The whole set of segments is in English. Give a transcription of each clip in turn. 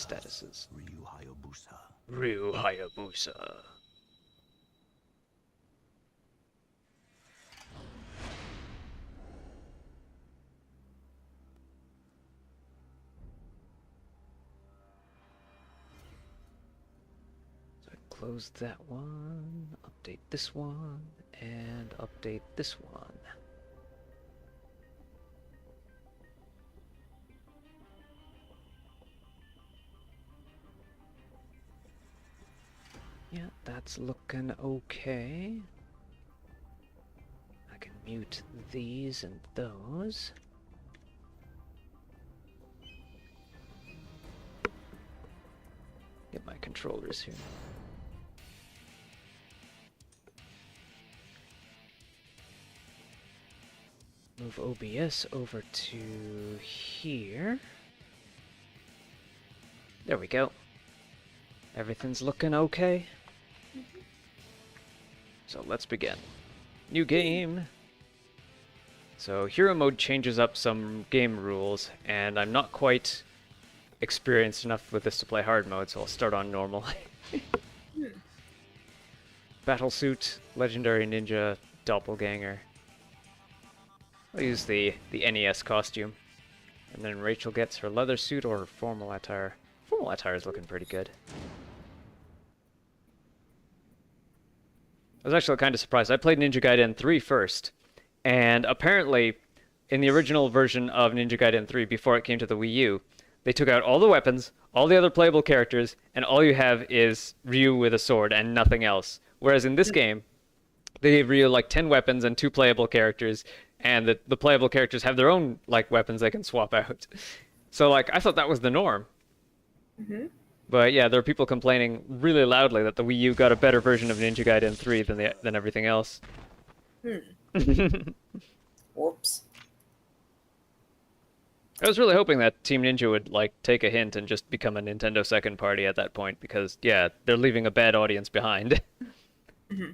statuses. Ryu Hayabusa. Close that one, update this one, and update this one. Yeah, that's looking okay. I can mute these and those. Get my controllers here. Move OBS over to here. There we go. Everything's looking okay. So let's begin. New game. So hero mode changes up some game rules, and I'm not quite experienced enough with this to play hard mode, so I'll start on normal. Battlesuit, Legendary Ninja, Doppelganger. I'll use the NES costume. And then Rachel gets her leather suit or formal attire. Formal attire is looking pretty good. I was actually kind of surprised. I played Ninja Gaiden 3 first, and apparently, in the original version of Ninja Gaiden 3, before it came to the Wii U, they took out all the weapons, all the other playable characters, and all you have is Ryu with a sword and nothing else. Whereas in this game, they gave Ryu like 10 weapons and 2 playable characters, and the playable characters have their own like weapons they can swap out. So like I thought that was the norm. Mm-hmm. But yeah, there are people complaining really loudly that the Wii U got a better version of Ninja Gaiden 3 than everything else. Whoops. I was really hoping that Team Ninja would like take a hint and just become a Nintendo second party at that point, because yeah, they're leaving a bad audience behind. Mm-hmm.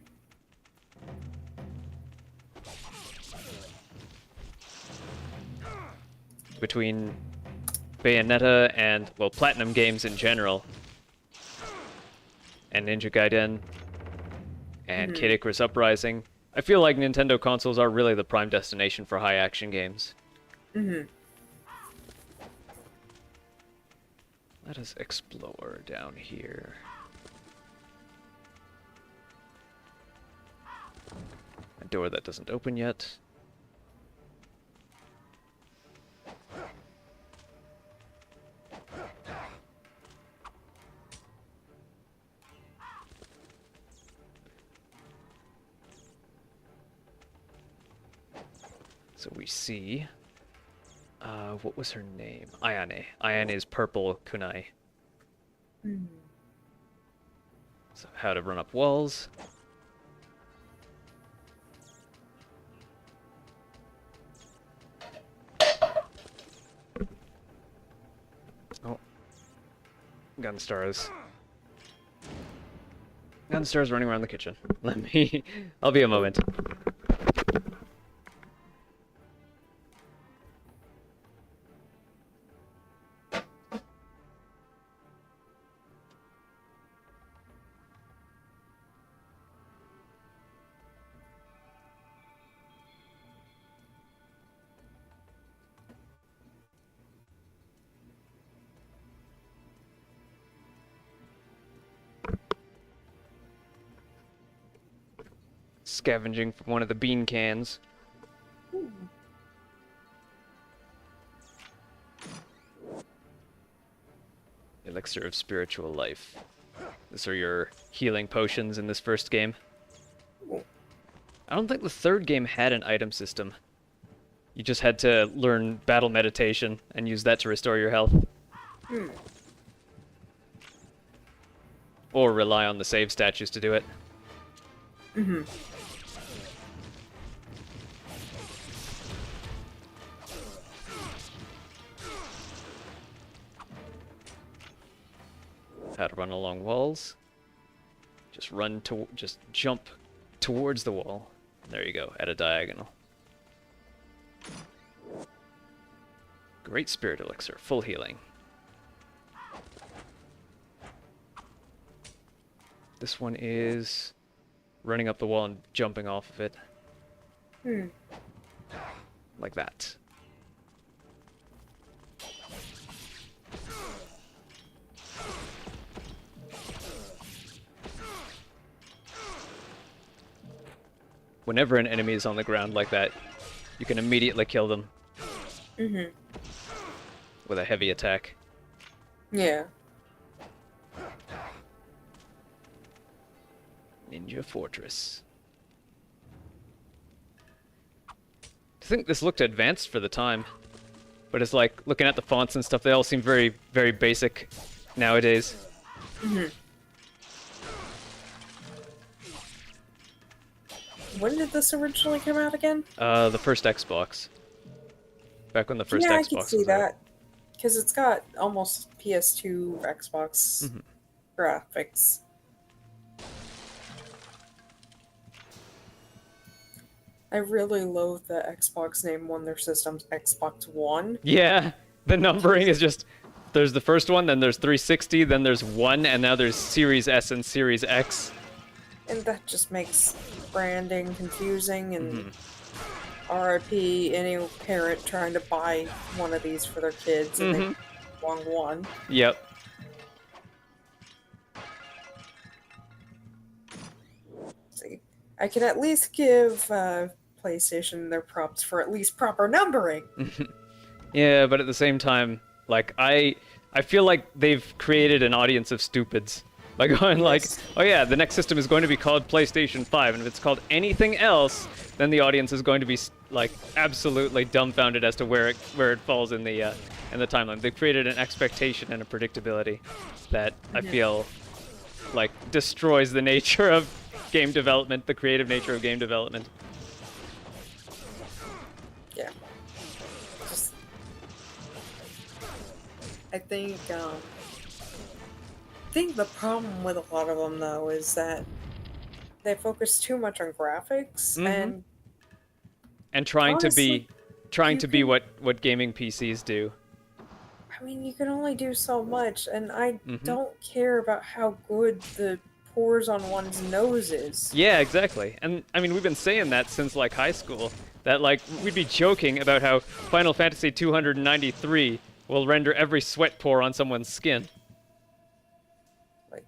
Between Bayonetta and, well, Platinum Games in general, and Ninja Gaiden, and Kid Icarus Uprising, I feel like Nintendo consoles are really the prime destination for high-action games. Mm-hmm. Let us explore down here. A door that doesn't open yet. So we see, what was her name? Ayane. Ayane is purple kunai. Mm-hmm. So how to run up walls. Oh. Gunstars. Gunstars running around the kitchen. I'll be a moment. Scavenging from one of the bean cans. Ooh. Elixir of Spiritual Life. These are your healing potions in this first game. Ooh. I don't think the third game had an item system. You just had to learn battle meditation and use that to restore your health. Hmm. Or rely on the save statues to do it. Mm-hmm. How to run along walls. Just jump towards the wall. There you go, at a diagonal. Great Spirit Elixir, full healing. This one is running up the wall and jumping off of it. Hmm. Like that. Whenever an enemy is on the ground like that, you can immediately kill them Mm-hmm. with a heavy attack. Yeah. Ninja Fortress. I think this looked advanced for the time, but it's like looking at the fonts and stuff, they all seem very, very basic nowadays. Mm-hmm. When did this originally come out again? The first Xbox. Back when the first yeah, Xbox I can see was out. that. Because it's got almost PS2 Xbox graphics. I really loathe the Xbox name when their system's Xbox One. Yeah, the numbering is just, there's the first one, then there's 360, then there's 1, and now there's Series S and Series X. And that just makes branding confusing, and RIP any parent trying to buy one of these for their kids and they wrong one. Yep. See, I can at least give PlayStation their props for at least proper numbering. Yeah, but at the same time, like, I feel like they've created an audience of stupids. Like, going like, oh yeah, the next system is going to be called PlayStation 5, and if it's called anything else, then the audience is going to be, like, absolutely dumbfounded as to where it falls in the timeline. They've created an expectation and a predictability that I feel, like, destroys the nature of game development, the creative nature of game development. Yeah. Just, I think the problem with a lot of them, though, is that they focus too much on graphics and trying to be can- what gaming PCs do. I mean, you can only do so much, and I don't care about how good the pores on one's nose is. Yeah, exactly. And I mean, we've been saying that since like high school. That like we'd be joking about how Final Fantasy 293 will render every sweat pore on someone's skin. Like,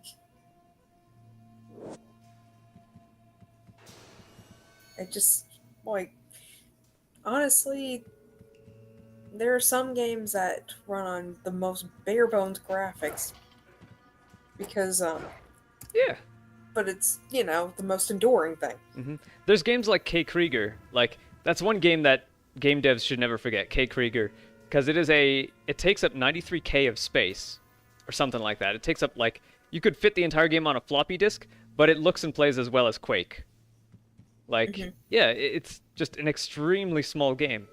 I just, like, honestly, there are some games that run on the most bare bones graphics because, Yeah. but it's, you know, the most enduring thing. There's games like K. Krieger. Like, that's one game that game devs should never forget, K. Krieger. Because it takes up 93K of space, or something like that. It takes up, like, you could fit the entire game on a floppy disk, but it looks and plays as well as Quake. Like, yeah, it's just an extremely small game.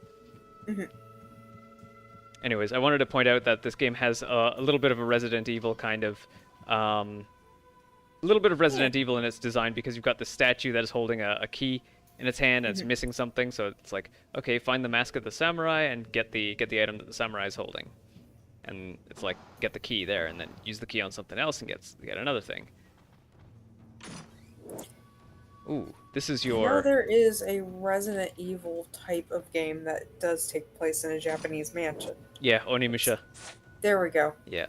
Anyways, I wanted to point out that this game has a little bit of a Resident Evil kind of, a little bit of Resident Evil in its design, because you've got the statue that is holding a key in its hand and it's missing something. So it's like, okay, find the mask of the samurai and get the item that the samurai is holding, and it's like, get the key there, and then use the key on something else and get another thing. Ooh, this is your. Now there is a Resident Evil type of game that does take place in a Japanese mansion. Yeah, Onimusha. There we go. Yeah.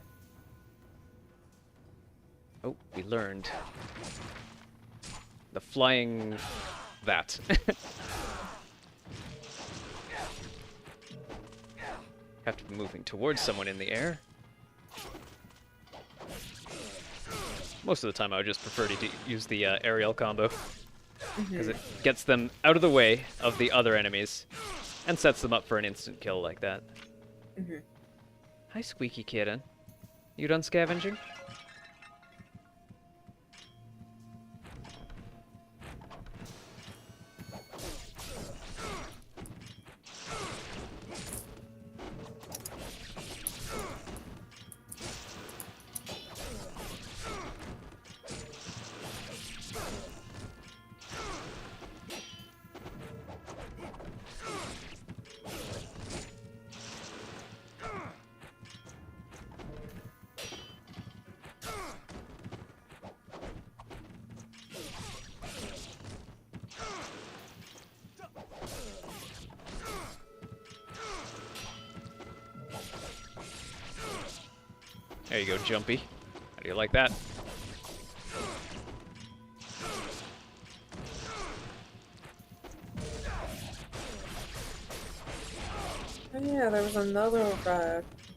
Oh, we learned the flying that. Have to be moving towards someone in the air. Most of the time I would just prefer to use the aerial combo, because it gets them out of the way of the other enemies and sets them up for an instant kill like that. Hi, Squeaky Kitten. You done scavenging? There you go, Jumpy. How do you like that? Oh yeah, there was another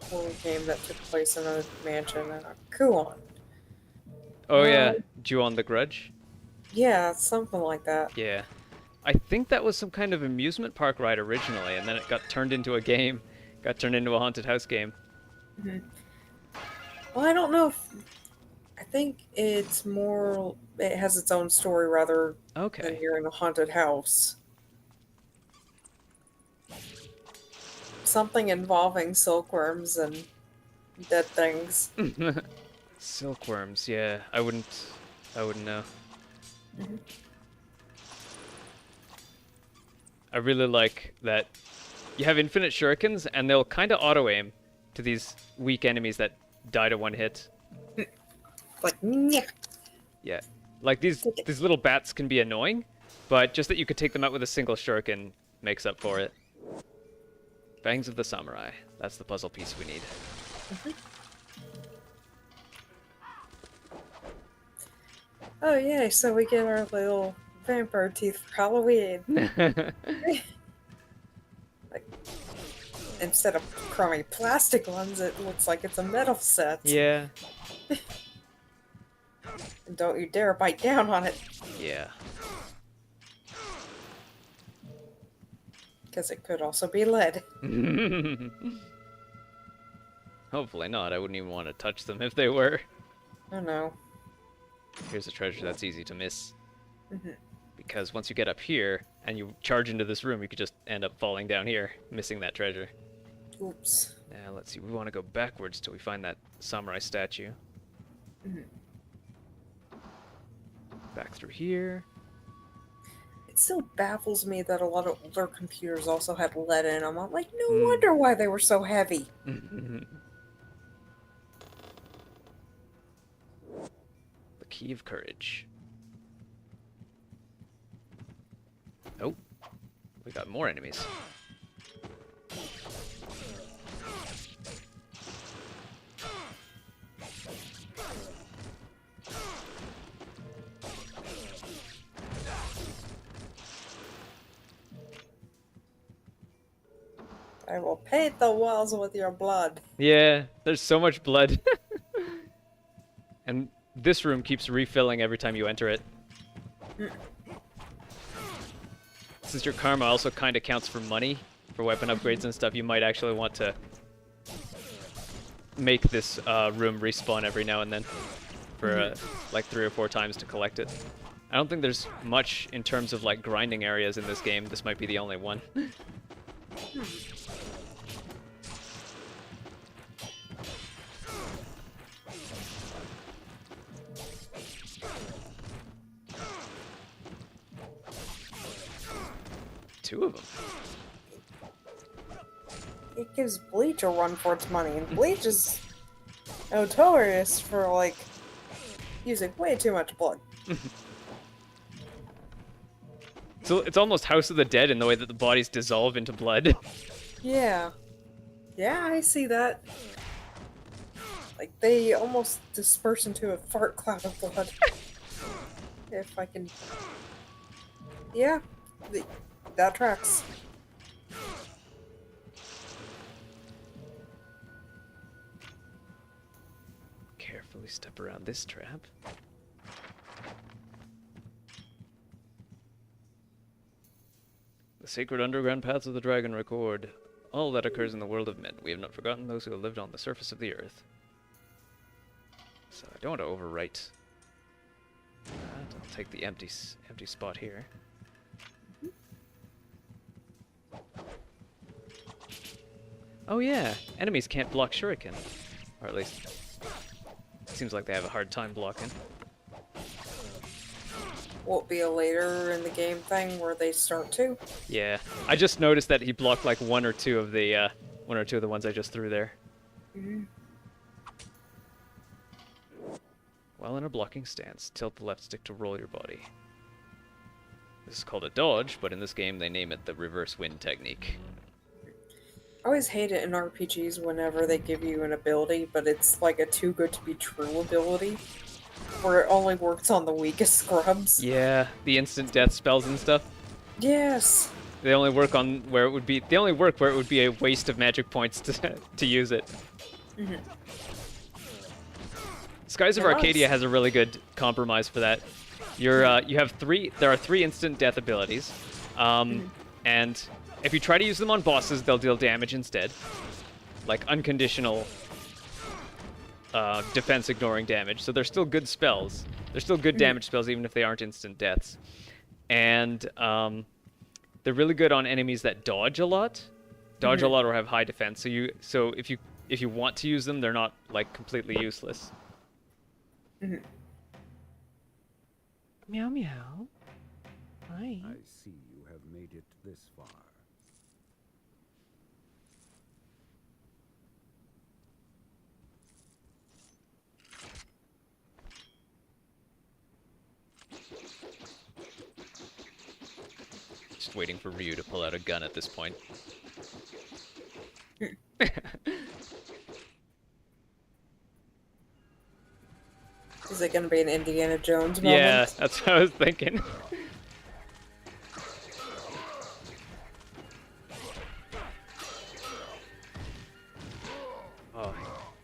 horror game that took place in a mansion in a Kuon. Oh yeah, Ju-on the Grudge? Yeah, something like that. Yeah. I think that was some kind of amusement park ride originally, and then it got turned into a game. Got turned into a haunted house game. Hmm. Well, I don't know if I think it's more. It has its own story rather than Okay. you're in a haunted house. Something involving silkworms and dead things. Silkworms, yeah. I wouldn't know. Mhm. I really like that you have infinite shurikens and they'll kind of auto aim to these weak enemies that die to one hit. Like, yeah. Yeah. Like these little bats can be annoying, but just that you could take them out with a single shuriken makes up for it. Fangs of the Samurai. That's the puzzle piece we need. Oh yeah, so we get our little vampire teeth for Halloween. Like, instead of crummy plastic ones, it looks like it's a metal set. Yeah. And don't you dare bite down on it, Yeah. because it could also be lead. Hopefully not. I wouldn't even want to touch them if they were. Oh no. Here's a treasure that's easy to miss. Mhm. Because once you get up here and you charge into this room, you could just end up falling down here, missing that treasure. Oops. Now, let's see. We want to go backwards till we find that samurai statue. Mhm. Back through here. It still baffles me that a lot of older computers also had lead in them. I'm like, no Mm. wonder why they were so heavy. The Key of Courage. Oh, we got more enemies. I will paint the walls with your blood. Yeah, there's so much blood. And this room keeps refilling every time you enter it. Mm. Since your karma also kind of counts for money, for weapon upgrades and stuff, you might actually want to make this room respawn every now and then for like 3 or 4 times to collect it. I don't think there's much in terms of like grinding areas in this game. This might be the only one. Two of them. It gives Bleach a run for its money, and Bleach is notorious for, like, using way too much blood. So it's almost House of the Dead in the way that the bodies dissolve into blood. Yeah. Yeah, I see that. Like, they almost disperse into a fart cloud of blood. If I can... Yeah, that tracks. Carefully step around this trap. The sacred underground paths of the dragon record all that occurs in the world of men. We have not forgotten those who have lived on the surface of the earth. So I don't want to overwrite that. I'll take the empty spot here. Oh yeah, enemies can't block shuriken. Or at least, it seems like they have a hard time blocking. Will it be a later in the game thing where they start to? Yeah, I just noticed that he blocked like one or two of the ones I just threw there. Mm-hmm. While in a blocking stance, tilt the left stick to roll your body. This is called a dodge, but in this game they name it the reverse wind technique. I always hate it in RPGs whenever they give you an ability, but it's like a too good to be true ability, where it only works on the weakest scrubs. Yeah, the instant death spells and stuff. Yes. They only work on where it would be. They only work where it would be a waste of magic points to use it. Mm-hmm. Skies of Arcadia has a really good compromise for that. You have three. There are 3 instant death abilities, and if you try to use them on bosses, they'll deal damage instead, like unconditional defense ignoring damage. So they're still good spells. They're still good damage spells, even if they aren't instant deaths. And they're really good on enemies that dodge a lot, or have high defense. So if you want to use them, they're not like completely useless. Mm-hmm. Meow meow. Hi. I see you have made it this far. Just waiting for Ryu to pull out a gun at this point. Is it going to be an Indiana Jones moment? Yeah, that's what I was thinking. Oh,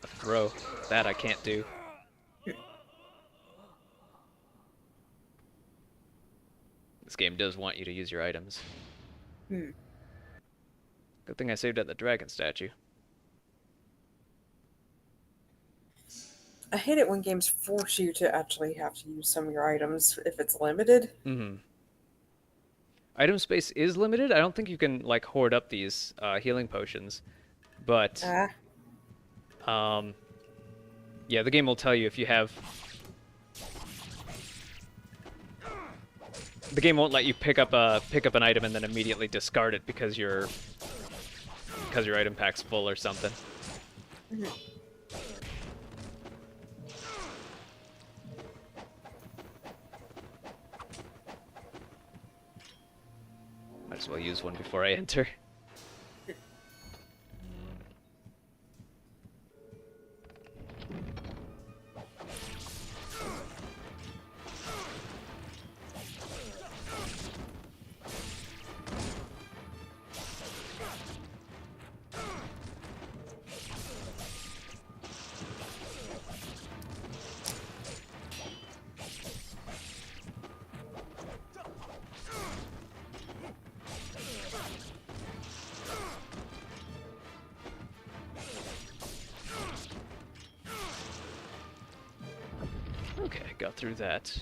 a throw. That I can't do. This game does want you to use your items. Hmm. Good thing I saved at the dragon statue. I hate it when games force you to actually have to use some of your items if it's limited. Mm-hmm. Item space is limited. I don't think you can like hoard up these healing potions, but yeah, the game will tell you if you have. The game won't let you pick up an item and then immediately discard it because your item pack's full or something. Mm-hmm. Might as well use one before I enter. Okay, got through that.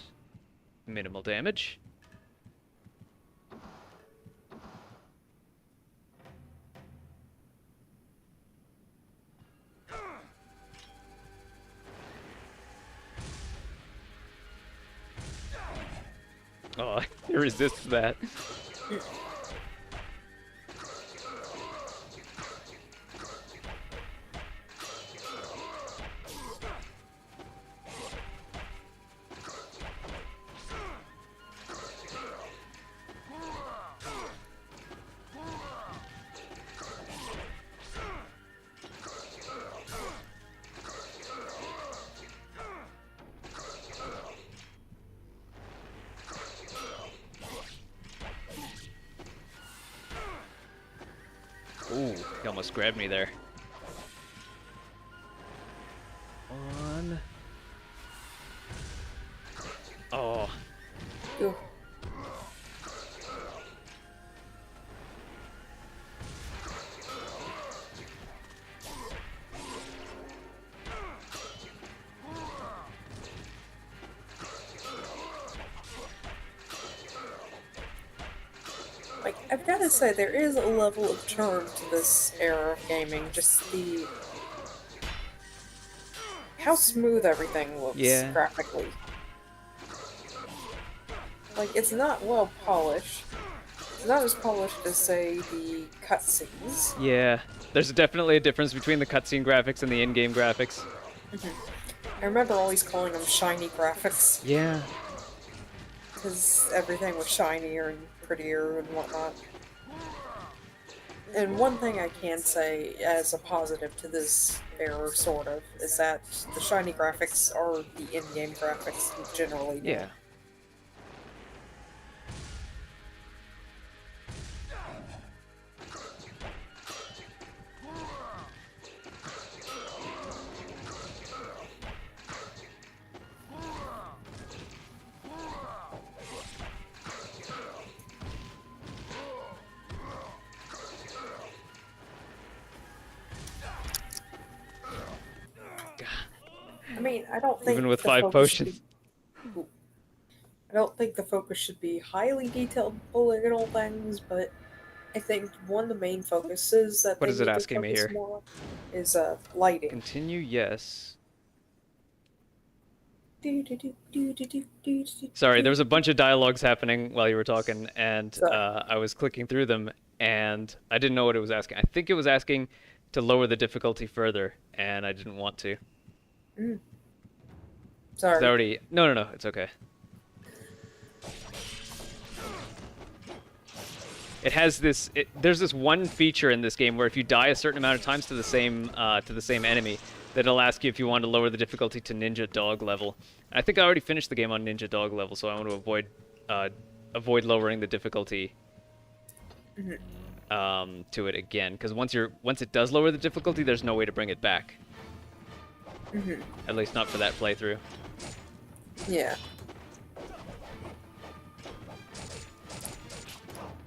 Minimal damage. Oh, he resists that. Ooh, he almost grabbed me there. One. Oh. Ooh. Like, I've got to say, there is a level of charm to this era of gaming. Just the... how smooth everything looks graphically. Like, it's not well polished. It's not as polished as, say, the cutscenes. Yeah, there's definitely a difference between the cutscene graphics and the in-game graphics. I remember always calling them shiny graphics. Yeah. Because everything was shinier and prettier and whatnot. And one thing I can say as a positive to this error, sort of, is that the shiny graphics are the in-game graphics generally now. Yeah. I mean, I don't think Even with the 5 focus should potions. be, I don't think the focus should be highly detailed polygonal things, but I think one of the main focuses that What they is it need to asking me focus here? more on is lighting. Continue, yes. So, Sorry, there was a bunch of dialogues happening while you were talking, and I was clicking through them, and I didn't know what it was asking. I think it was asking to lower the difficulty further, and I didn't want to. 'Cause I sorry. already... No, no, no, it's okay. It has this... there's this one feature in this game where if you die a certain amount of times to the same enemy, that it'll ask you if you want to lower the difficulty to Ninja Dog level. I think I already finished the game on Ninja Dog level, so I want to avoid lowering the difficulty to it again. Because once it does lower the difficulty, there's no way to bring it back. At least not for that playthrough. Yeah.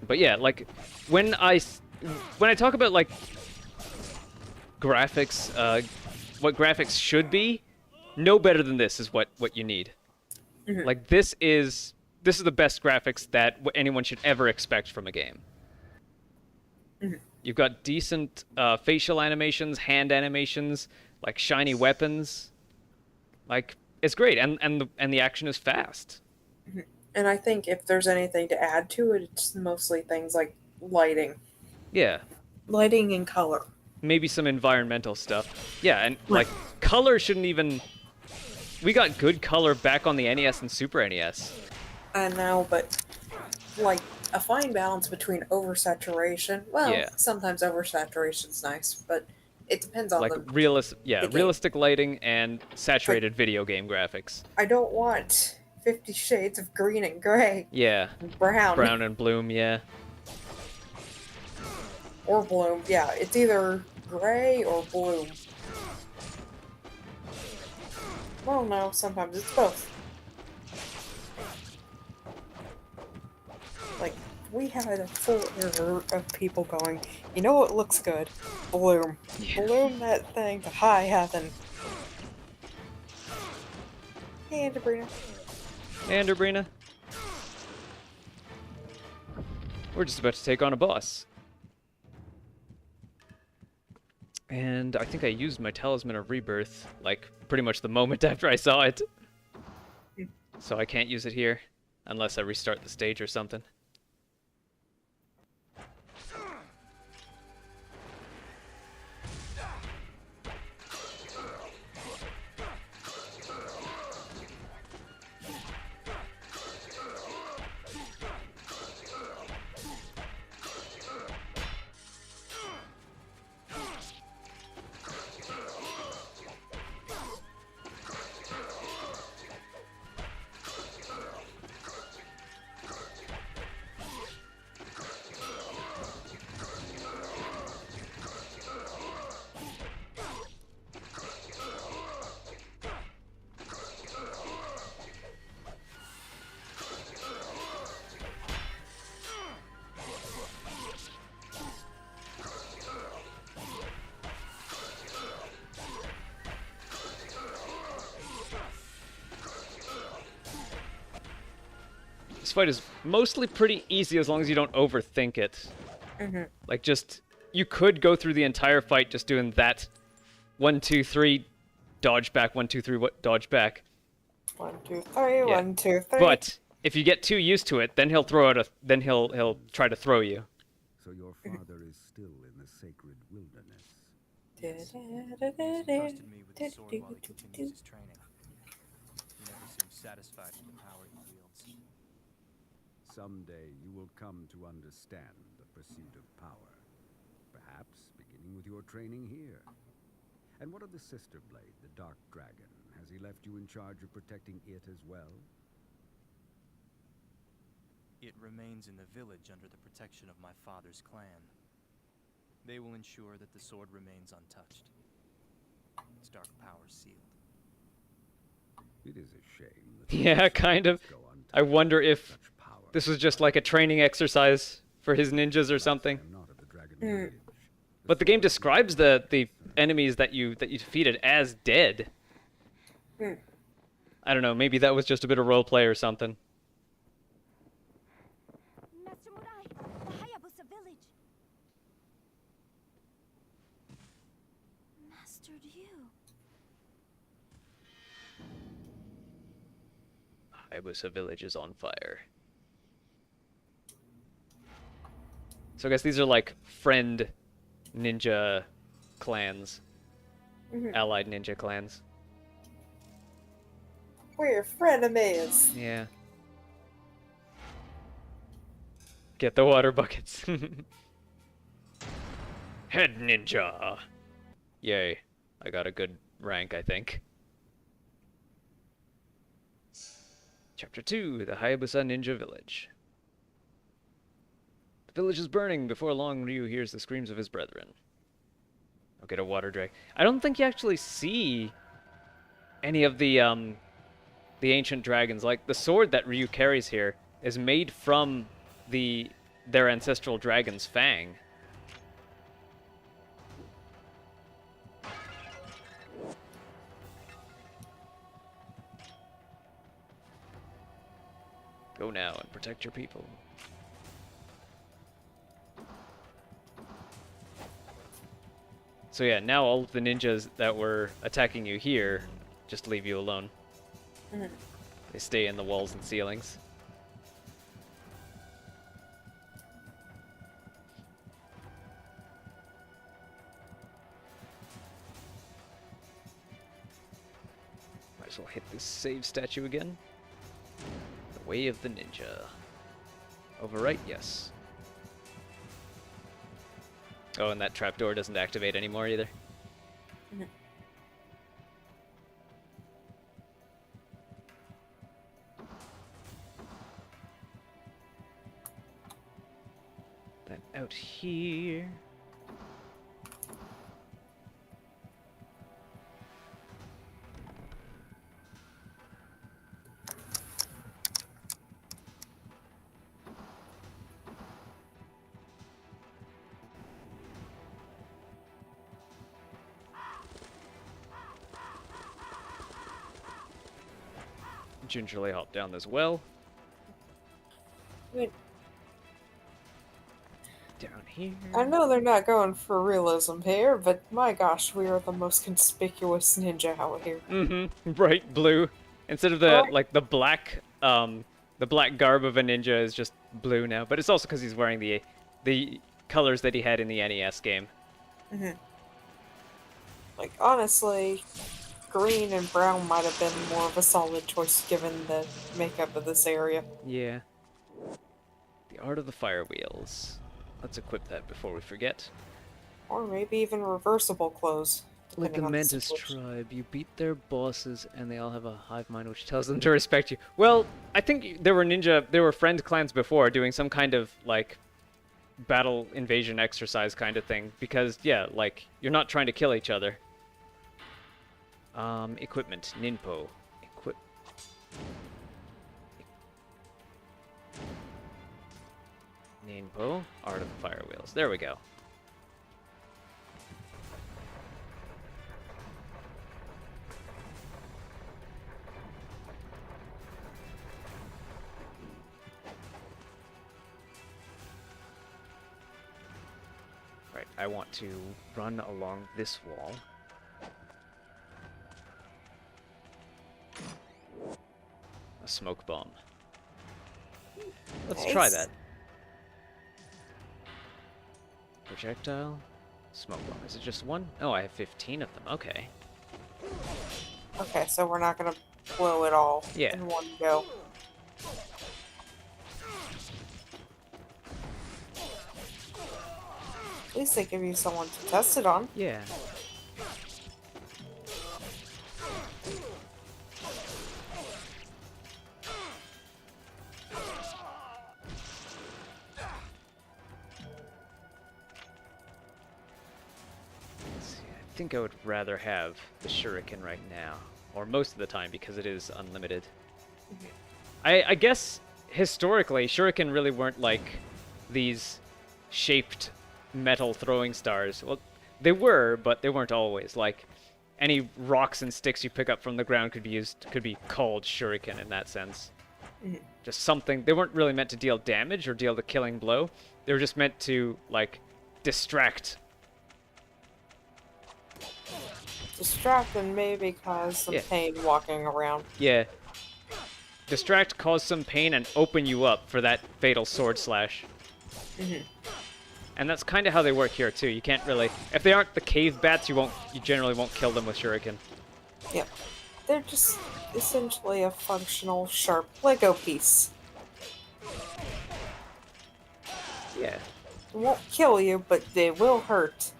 But yeah, like when I talk about like graphics, what graphics should be, no better than this is what you need. Like this is the best graphics that anyone should ever expect from a game. You've got decent facial animations, hand animations, like shiny weapons. Like it's great, and the action is fast. And I think if there's anything to add to it, it's mostly things like lighting. Yeah. Lighting and color. Maybe some environmental stuff. Yeah, and Right. like color shouldn't even... We got good color back on the NES and Super NES. I know, but like a fine balance between oversaturation. Well, Yeah. sometimes oversaturation's nice, but it depends on Like the game. realistic lighting and saturated video game graphics. I don't want 50 shades of green and gray. Yeah. Brown. Brown and bloom, yeah. Or bloom. Yeah, it's either gray or bloom. Well, no, sometimes it's both. Like, we had a full error of people going, you know what looks good? Bloom. Yeah. Bloom that thing to high heaven. Hey, Andabrina. And Sabrina. We're just about to take on a boss. And I think I used my Talisman of Rebirth, like, pretty much the moment after I saw it. So I can't use it here, unless I restart the stage or something. This fight is mostly pretty easy as long as you don't overthink it. Like, just... You could go through the entire fight just doing that 1, 2, 3, dodge back, 1, 2, 3, dodge back. 1, 2, 3, Yeah. 1, 2, 3. But if you get too used to it, then he'll throw out a... Then he'll try to throw you. So your father is still in the sacred wilderness. He's trusted me with the sword while he continues his training. He never seems satisfied with the power he wields. Someday you will come to understand the pursuit of power. perhaps, beginning with your training here. And what of the sister blade, the Dark Dragon? Has he left you in charge of protecting it as well? It remains in the village under the protection of my father's clan. They will ensure that the sword remains untouched. Its dark power sealed. It is a shame that Yeah, kind of. go untouched. I wonder if Such power. this was just like a training exercise for his ninjas or Alas, something. I am not of the dragon lineage. But the game sword describes the enemies that you defeated as dead. I don't know, maybe that was just a bit of roleplay or something. Master Murai, the Hayabusa village. Master Ryu. Hayabusa village is on fire. So I guess these are like friend ninja clans. Allied ninja clans. We're frenemies. Yeah. Get the water buckets. Head ninja. Yay. I got a good rank, I think. Chapter 2, the Hayabusa Ninja Village. The village is burning. Before long, Ryu hears the screams of his brethren. I'll get a water drag. I don't think you actually see any of the ancient dragons. Like, the sword that Ryu carries here is made from their ancestral dragon's fang. Go now and protect your people. So yeah, now all of the ninjas that were attacking you here just leave you alone. They stay in the walls and ceilings. Might as well hit this save statue again. The Way of the Ninja. Overwrite, yes. Oh, and that trapdoor doesn't activate anymore either. Then out here. Gingerly hop down this well. Wait, Down here. I know they're not going for realism here, but my gosh, we are the most conspicuous ninja out here. Mm-hmm. Bright blue. Instead of the the black garb of a ninja is just blue now. But it's also because he's wearing the colors that he had in the NES game. Like, honestly, green and brown might have been more of a solid choice given the makeup of this area. Yeah. The Art of the Fire Wheels. Let's equip that before we forget. Or maybe even reversible clothes. Like the depending on Mantis situation. tribe, you beat their bosses and they all have a hive mind which tells them to respect you. Well, I think there were friend clans before doing some kind of, like, battle invasion exercise kind of thing. Because, yeah, like, you're not trying to kill each other. Equipment, Ninpo. Ninpo, Art of the Fire Wheels. There we go. Right, I want to run along this wall. A smoke bomb. Let's try Nice. that. Projectile. Smoke bomb. Is it just one? Oh, I have 15 of them. Okay. Okay, so we're not gonna blow it all Yeah. in one go. least they give you someone to test it on. Yeah. Let's see, I think I would rather have the shuriken right now, or most of the time, because it is unlimited. I guess historically, shuriken really weren't like these shaped metal throwing stars. Well, they were, but they weren't always. Like any rocks and sticks you pick up from the ground could be called shuriken in that sense. Just something. They weren't really meant to deal damage or deal the killing blow. They were just meant to like distract. Distract and maybe cause some Yeah. pain walking around. Yeah. Distract, cause some pain, and open you up for that fatal sword slash. And that's kind of how they work here too. You can't really, if they aren't the cave bats, you generally won't kill them with shuriken. Yep. They're just essentially a functional, sharp Lego piece. Yeah. It won't kill you, but they will hurt.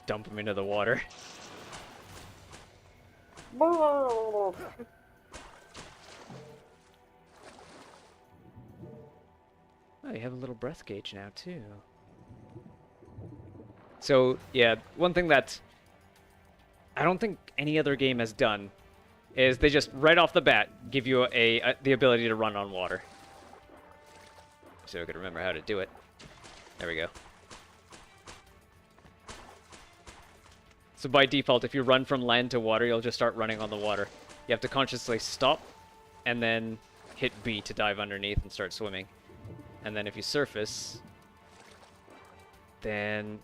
Dump them into the water. Oh, Oh, you have a little breath gauge now too. So yeah, one thing that I don't think any other game has done is they just right off the bat give you the ability to run on water. So I could remember how to do it. There we go. So by default, if you run from land to water, you'll just start running on the water. You have to consciously stop and then hit B to dive underneath and start swimming. And then if you surface, then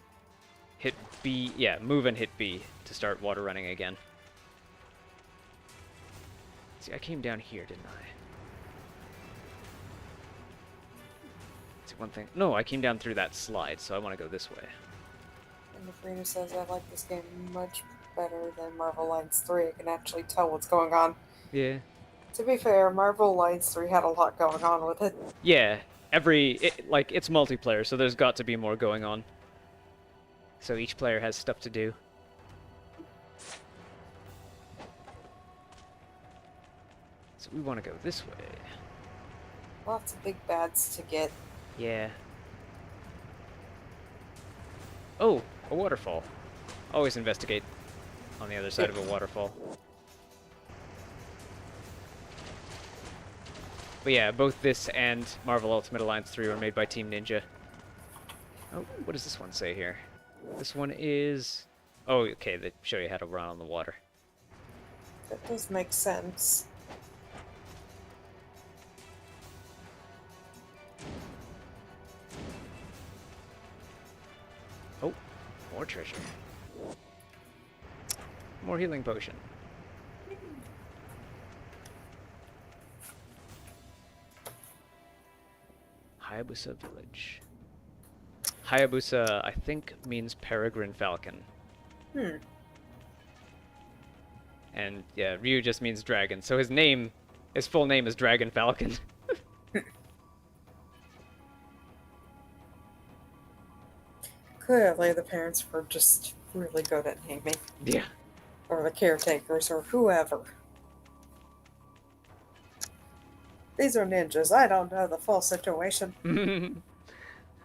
hit B, yeah, move and hit B to start water running again. See, I came down here, didn't I? See, one thing. No, I came down through that slide, so I want to go this way. and the Frida says I like this game much better than Marvel Alliance 3. I can actually tell what's going on. Yeah. To be fair, Marvel Alliance 3 had a lot going on with it. Yeah, it's multiplayer, so there's got to be more going on. So each player has stuff to do. So we want to go this way. Lots of big bads to get. Yeah. Oh, a waterfall. Always investigate on the other side of a waterfall. But yeah, both this and Marvel Ultimate Alliance 3 were made by Team Ninja. Oh, what does this one say here? This one is... Oh, okay, they show you how to run on the water. That does make sense. Oh, more treasure. More healing potion. Hayabusa Village. Hayabusa, I think, means peregrine falcon. And yeah, Ryu just means dragon. So his full name is Dragon Falcon. Clearly, the parents were just really good at naming. Yeah. Or the caretakers, or whoever. These are ninjas. I don't know the full situation.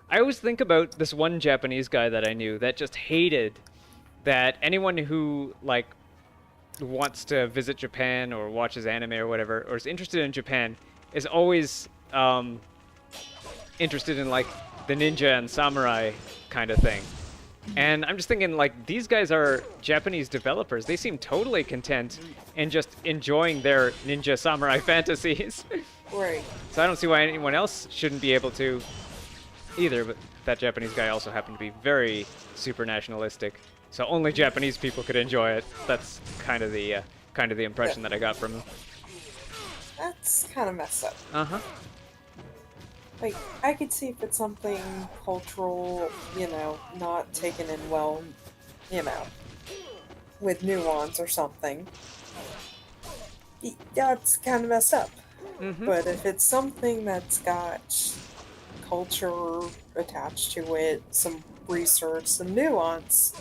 I always think about this one Japanese guy that I knew that just hated that anyone who, like, wants to visit Japan or watches anime or whatever, or is interested in Japan, is always interested in, like, the ninja and samurai kind of thing. And I'm just thinking, like, these guys are Japanese developers. They seem totally content in just enjoying their ninja samurai fantasies. Right. So I don't see why anyone else shouldn't be able to either, but that Japanese guy also happened to be very super nationalistic. So only Japanese people could enjoy it. That's kind of the impression that I got from him. That's kind of messed up. Uh-huh. Like, I could see if it's something cultural, you know, not taken in well, you know. with nuance or something, that's kind of messed up. Mm-hmm. But if it's something that's got culture attached to it, some research, some nuance,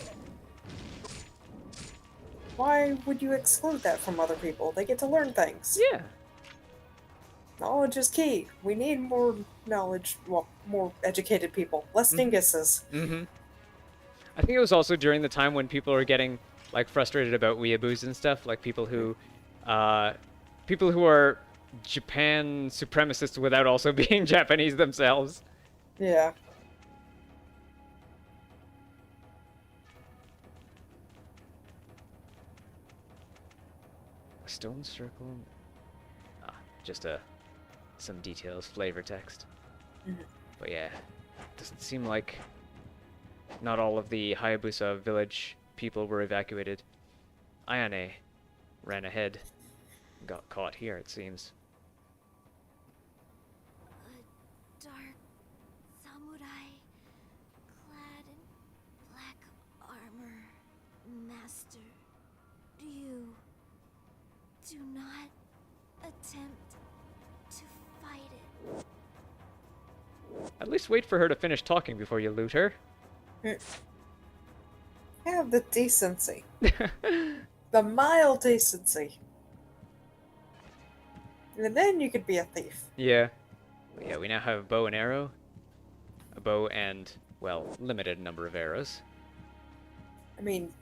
why would you exclude that from other people? They get to learn things. Yeah. Knowledge is key. We need more knowledge, well, more educated people, less dinguses. Mm-hmm. I think it was also during the time when people were getting like frustrated about weeaboos and stuff, like people who are Japan supremacists without also being Japanese themselves. Yeah. A stone circle. Just some details, flavor text. But yeah, doesn't seem like not all of the Hayabusa village people were evacuated. Ayane ran ahead and got caught here, it seems. A dark samurai clad in black armor. Master, do not attempt to fight it. At least wait for her to finish talking before you loot her. Have the decency. The mild decency. And then you could be a thief. Yeah. But yeah, we now have a bow and arrow. A bow and, well, limited number of arrows. I mean,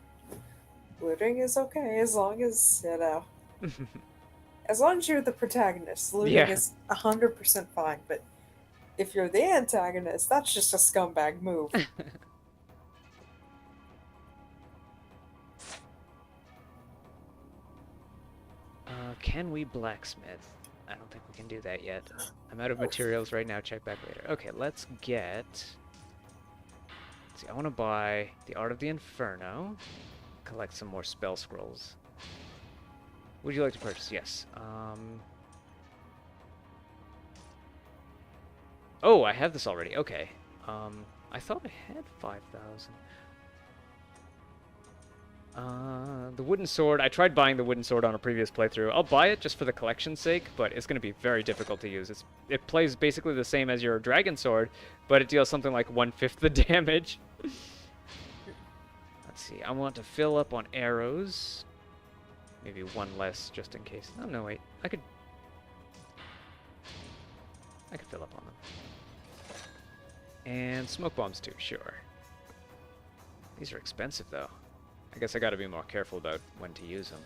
looting is okay as long as, you know, as long as you're the protagonist, looting Yeah. is 100% fine. But if you're the antagonist, that's just a scumbag move. Can we blacksmith? I don't think we can do that yet. I'm out of materials right now, check back later. Okay, let's get... Let's see, I want to buy the Art of the Inferno. Collect some more spell scrolls. Would you like to purchase? Yes. Oh, I have this already. Okay. I thought I had 5,000. The wooden sword. I tried buying the wooden sword on a previous playthrough. I'll buy it just for the collection's sake, but it's going to be very difficult to use. It plays basically the same as your dragon sword, but it deals something like 1/5 the damage. Let's see. I want to fill up on arrows. Maybe one less just in case. Oh, no, wait. I could fill up on them. And smoke bombs too, sure. These are expensive though. I guess I gotta be more careful about when to use them.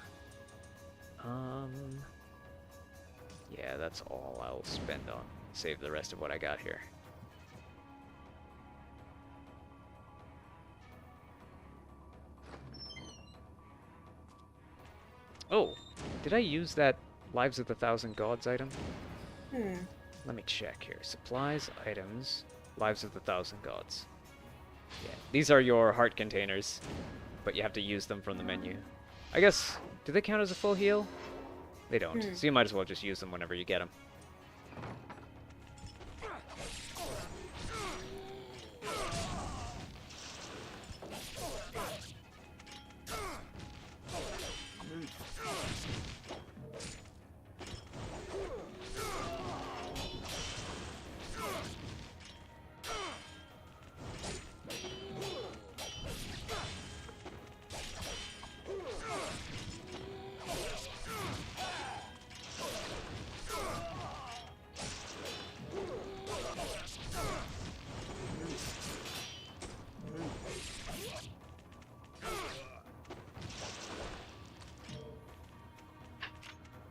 Yeah, that's all I'll spend on. Save the rest of what I got here. Oh, did I use that Lives of the Thousand Gods item? Let me check here. Supplies, items, Lives of the Thousand Gods. Yeah, these are your heart containers, but you have to use them from the menu. I guess, do they count as a full heal? They don't, so you might as well just use them whenever you get them.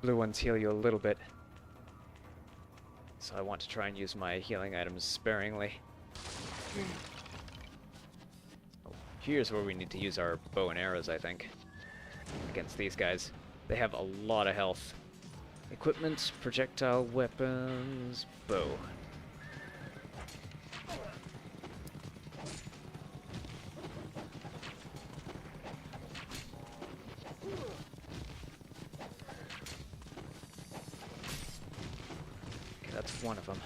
Blue ones heal you a little bit, so I want to try and use my healing items sparingly. Oh, here's where we need to use our bow and arrows, I think, against these guys. They have a lot of health. Equipment, projectile weapons, bow. That's one of them.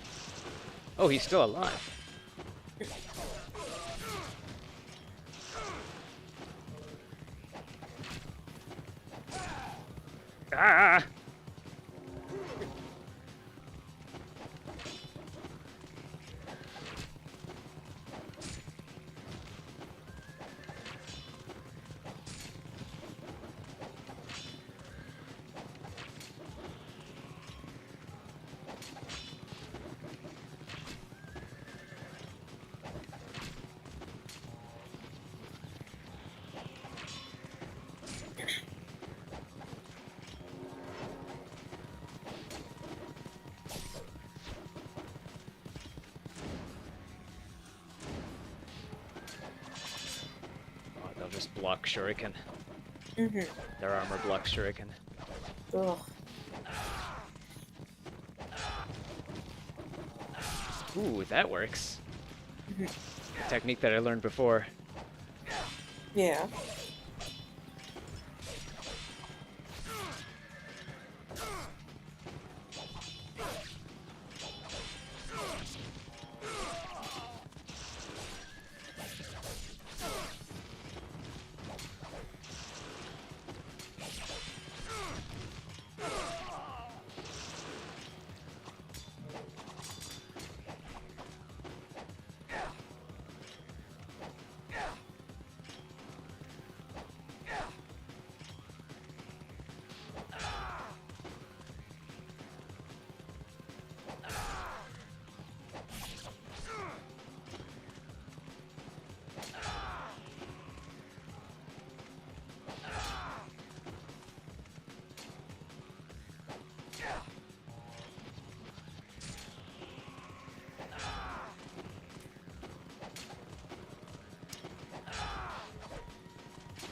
Oh, he's still alive. Ah! Oh, they'll just block shuriken. Mm-hmm. Their armor blocks shuriken. Ugh. Ooh, that works. Mhm. Technique that I learned before. Yeah.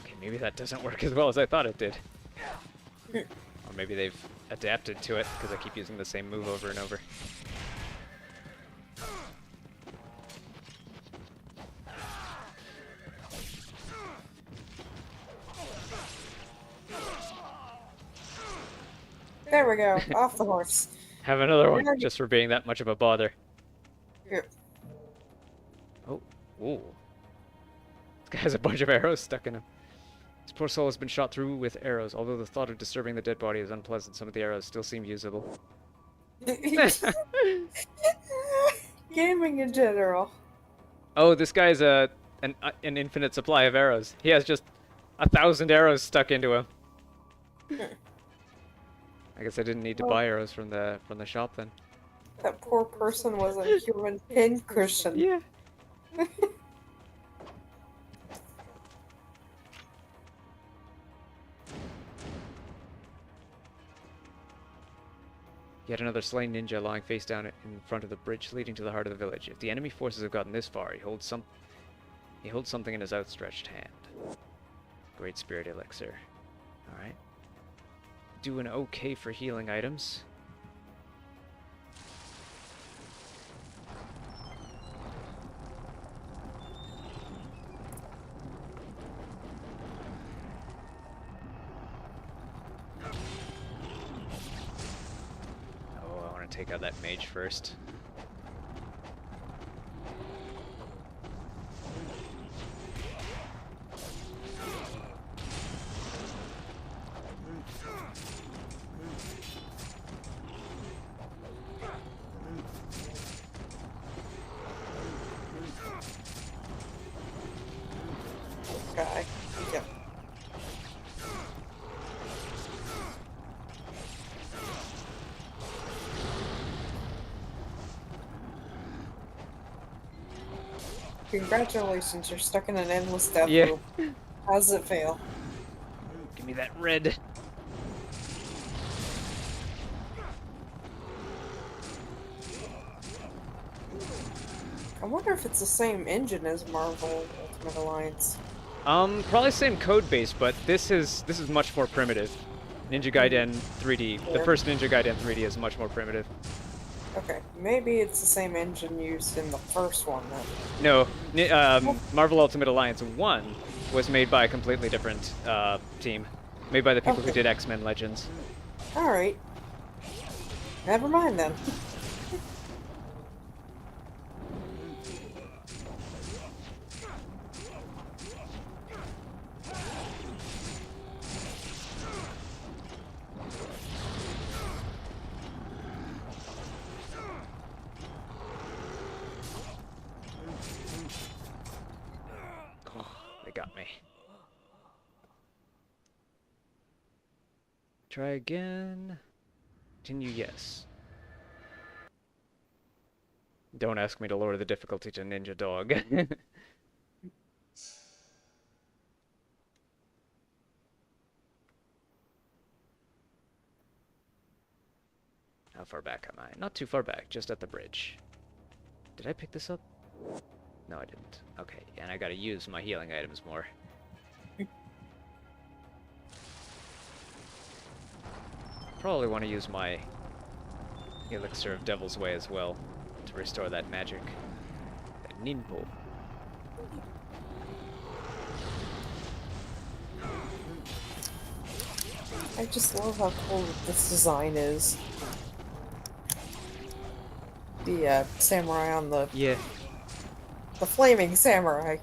Okay, maybe that doesn't work as well as I thought it did. Or maybe they've adapted to it because I keep using the same move over and over. There we go. Off the horse. Have another one, Yeah. just for being that much of a bother. Yeah. Oh, ooh. This guy has a bunch of arrows stuck in him. His poor soul has been shot through with arrows. Although the thought of disturbing the dead body is unpleasant, some of the arrows still seem usable. Gaming in general. Oh, this guy's an infinite supply of arrows. He has just 1,000 arrows stuck into him. I guess I didn't need to buy arrows from the shop then. That poor person was a human pincushion. Yeah. Yet another slain ninja lying face down in front of the bridge leading to the heart of the village. If the enemy forces have gotten this far, he holds something in his outstretched hand. Great spirit elixir. Alright. Doing okay for healing items. Oh, I want to take out that mage first. Guy. Yep. Congratulations, you're stuck in an endless death Yeah. loop. How does it feel? Give me that red. I wonder if it's the same engine as Marvel Ultimate Alliance. Probably same code base, but this is much more primitive. Ninja Gaiden 3D, the Yeah. first Ninja Gaiden 3D is much more primitive. Okay, maybe it's the same engine used in the first one then. No, Marvel Ultimate Alliance 1 was made by a completely different team. Made by the people who Okay. did X-Men Legends. Alright. Never mind then. try again. Continue, yes. Don't ask me to lower the difficulty to Ninja Dog. How far back am I? Not too far back, just at the bridge. Did I pick this up? No, I didn't. Okay, and I gotta use my healing items more. Probably want to use my Elixir of Devil's Way as well to restore that magic. That Ninpo. I just love how cool this design is. The samurai on the Yeah. flaming samurai.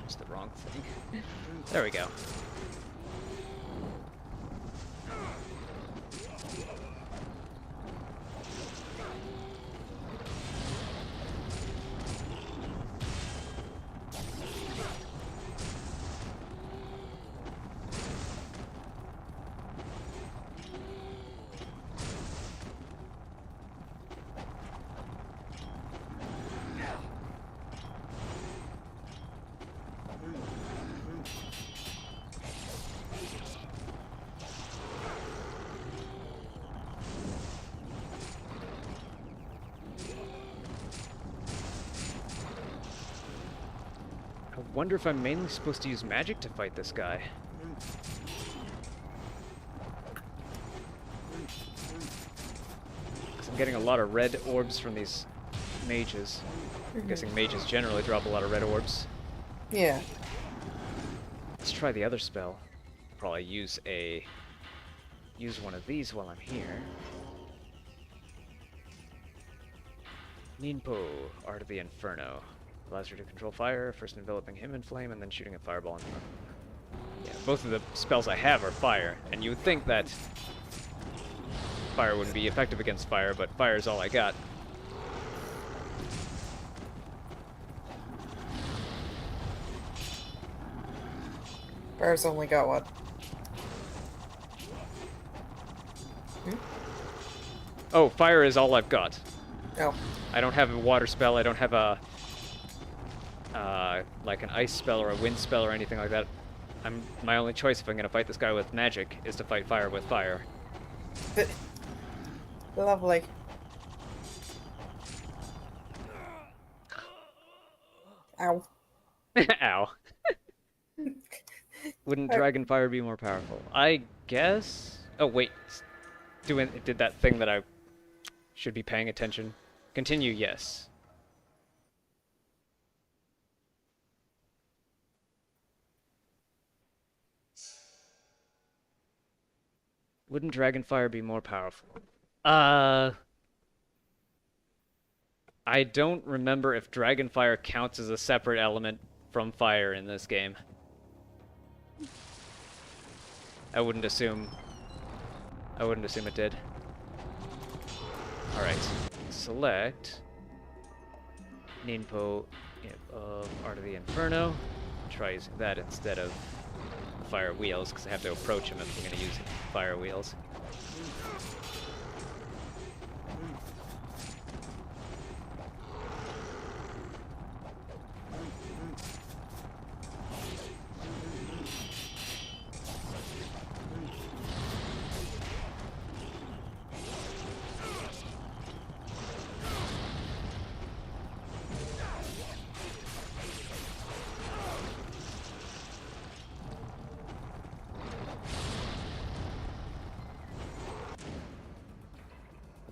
It's the wrong thing. There we go. I wonder if I'm mainly supposed to use magic to fight this guy. Because I'm getting a lot of red orbs from these mages. I'm guessing mages generally drop a lot of red orbs. Yeah. Let's try the other spell. Probably use one of these while I'm here. Ninpo, Art of the Inferno. Allows her to control fire, first enveloping him in flame and then shooting a fireball in front. Yeah, both of the spells I have are fire, and you would think that fire wouldn't be effective against fire, but fire is all I got. Fire's only got what? Oh, fire is all I've got. Oh. I don't have a water spell, I don't have a like an ice spell or a wind spell or anything like that. My only choice if I'm gonna fight this guy with magic is to fight fire with fire. Lovely. Ow. Ow. Wouldn't Dragonfire be more powerful? I guess. Oh wait, it did that thing that I should be paying attention. Continue, yes. Wouldn't Dragonfire be more powerful? I don't remember if Dragonfire counts as a separate element from fire in this game. I wouldn't assume it did. Alright. Select Ninpo of Art of the Inferno. Try using that instead of fire wheels, because I have to approach him if I'm going to use fire wheels.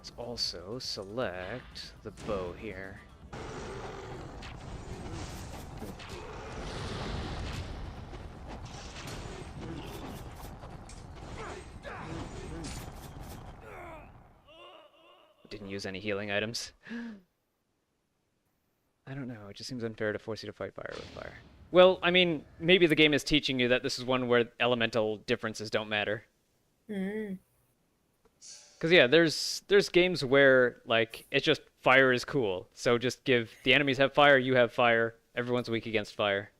Let's also select the bow here. Didn't use any healing items. I don't know, it just seems unfair to force you to fight fire with fire. Well, I mean, maybe the game is teaching you that this is one where elemental differences don't matter. Mm. Because, yeah, there's games where, like, it's just fire is cool. So just give the enemies have fire, you have fire, everyone's weak against fire.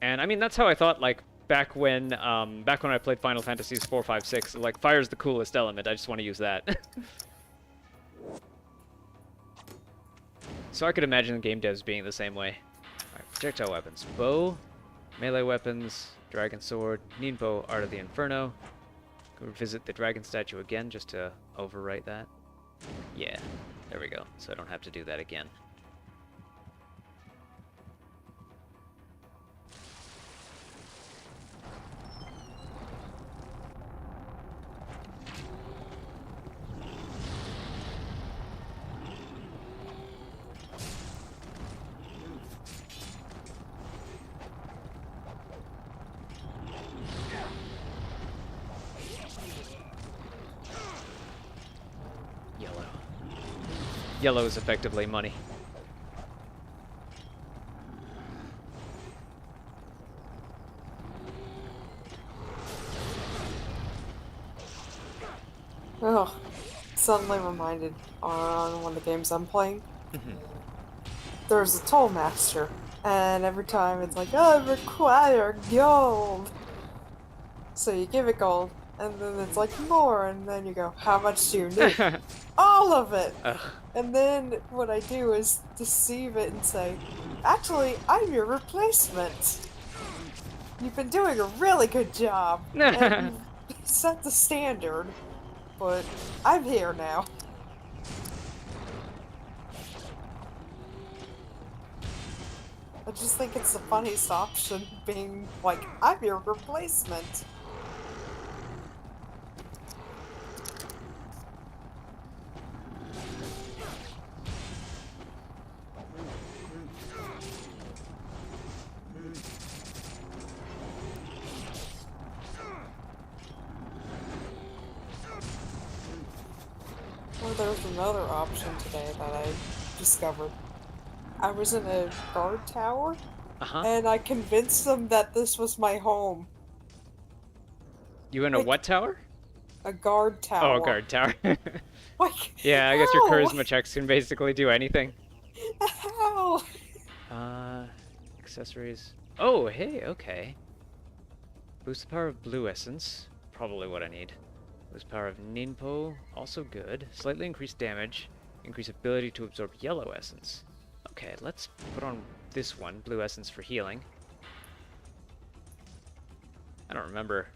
And, I mean, that's how I thought, like, back when I played Final Fantasies 4, 5, 6. Like, fire's the coolest element, I just want to use that. So I could imagine the game devs being the same way. Alright, projectile weapons. Bow, melee weapons, dragon sword, Ninpo, Art of the Inferno. Go revisit the dragon statue again just to overwrite that. Yeah, there we go. So I don't have to do that again. Yellow. Yellow is effectively money. Oh, suddenly reminded on one of the games I'm playing. There's a toll master, and every time it's like, oh, I require gold. So you give it gold, and then it's like more, and then you go, how much do you need? All of it! Ugh. And then what I do is deceive it and say, actually, I'm your replacement. You've been doing a really good job. And you set the standard, but I'm here now. I just think it's the funniest option, being like, I'm your replacement. Well, there's another option today that I discovered. I was in a guard tower, and I convinced them that this was my home. You in a what tower? A guard tower. Oh, a guard tower. Like, Yeah, I guess your how? charisma checks can basically do anything. How? Accessories. Oh, hey, okay. Boost the power of blue essence. Probably what I need. Boost power of Ninpo. Also good. Slightly increased damage. Increase ability to absorb yellow essence. Okay, let's put on this one. Blue essence for healing. I don't remember.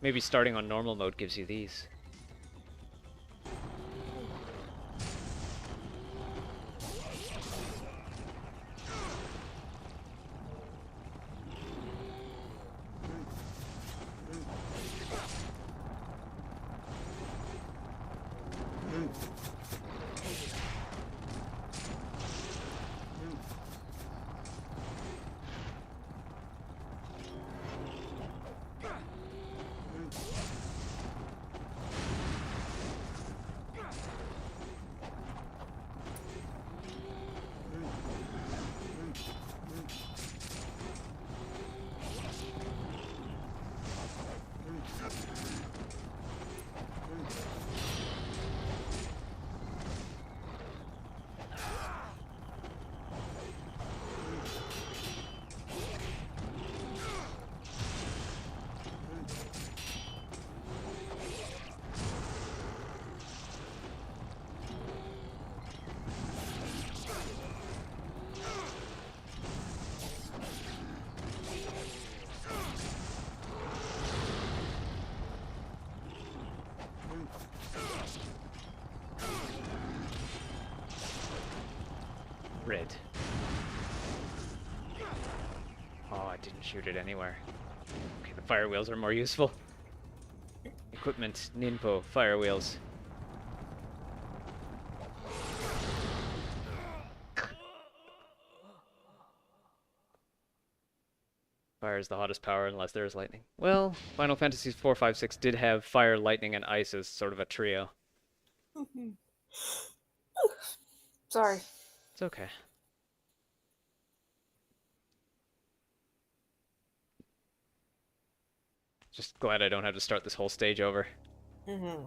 Maybe starting on normal mode gives you these. Red. Oh, I didn't shoot it anywhere. Okay, the fire wheels are more useful. equipment, ninpo, fire wheels. Fire is the hottest power unless there is lightning. Well, Final Fantasy 4, 5, 6 did have fire, lightning, and ice as sort of a trio. Sorry. It's okay. Just glad I don't have to start this whole stage over. Mm-hmm.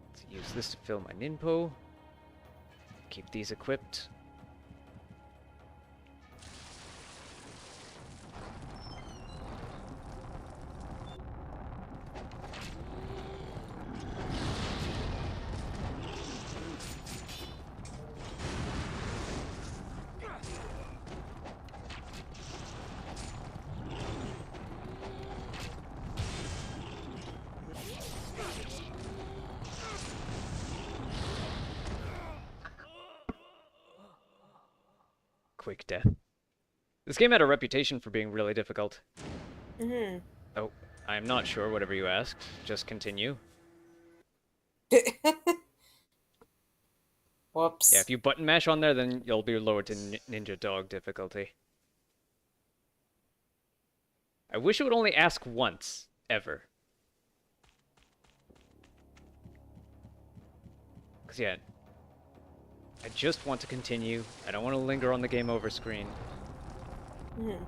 Let's use this to fill my ninpo. Keep these equipped. Quick death. This game had a reputation for being really difficult. Mm-hmm. Oh, I'm not sure, whatever you asked. Just continue. Whoops. Yeah, if you button mash on there, then you'll be lowered to Ninja Dog difficulty. I wish it would only ask once, ever. Because, yeah, I just want to continue. I don't want to linger on the game over screen. Mm-hmm.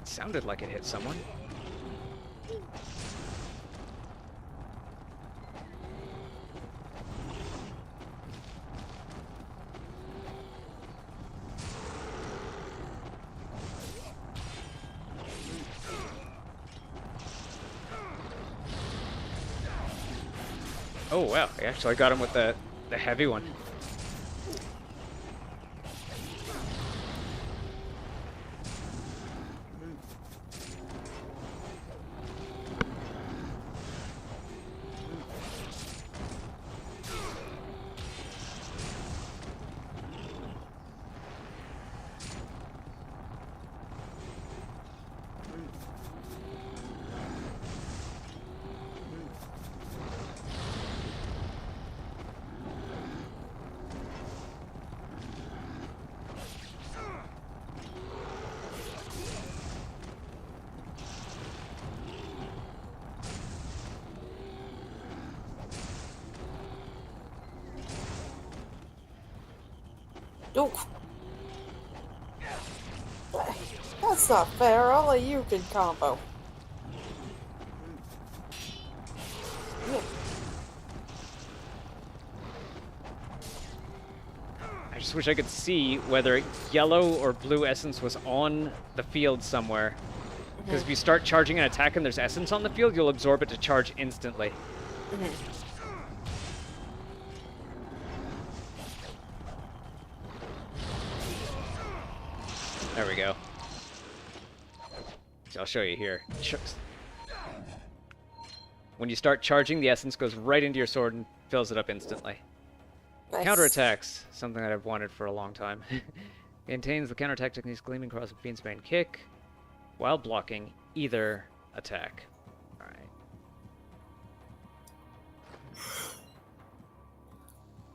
Sounded like it hit someone. Oh wow, I actually got him with the heavy one. Oh. That's not fair. Only you can combo. Yeah. I just wish I could see whether yellow or blue essence was on the field somewhere. Because if you start charging an attack and there's essence on the field, you'll absorb it to charge instantly. There we go. So I'll show you here. When you start charging, the essence goes right into your sword and fills it up instantly. Nice. Counterattacks, something that I've wanted for a long time. Maintains the counterattack techniques Gleaming Cross of Bean's main kick while blocking either attack. Alright.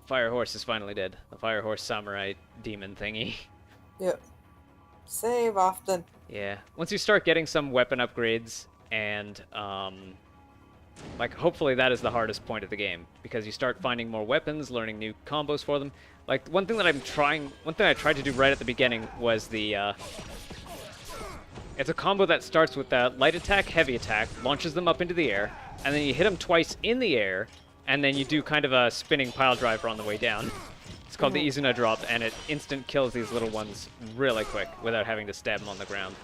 Fire Horse is finally dead. The Fire Horse Samurai demon thingy. Yep. Save often. Yeah. Once you start getting some weapon upgrades and, like, hopefully that is the hardest point of the game, because you start finding more weapons, learning new combos for them. Like, one thing I tried to do right at the beginning was the, it's a combo that starts with the light attack, heavy attack, launches them up into the air, and then you hit them twice in the air, and then you do kind of a spinning pile driver on the way down. It's called the Izuna drop, and it instant kills these little ones really quick without having to stab them on the ground.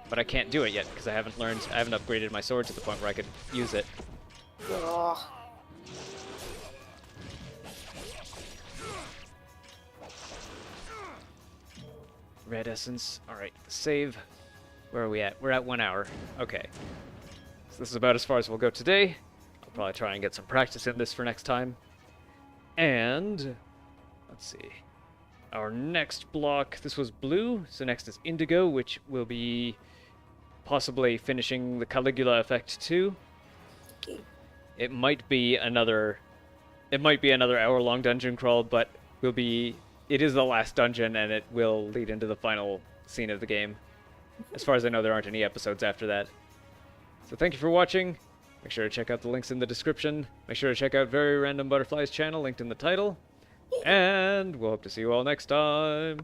But I can't do it yet because I haven't upgraded my sword to the point where I could use it. Ugh. Red essence. Alright, save. Where are we at? We're at 1 hour. Okay. So this is about as far as we'll go today. I'll probably try and get some practice in this for next time. And let's see. Our next block, this was blue, so next is indigo, which will be possibly finishing the Caligula effect too. It might be another hour-long dungeon crawl, but it is the last dungeon, and it will lead into the final scene of the game. As far as I know, there aren't any episodes after that. So thank you for watching. Make sure to check out the links in the description. Make sure to check out Very Random Butterfly's channel, linked in the title. And we'll hope to see you all next time.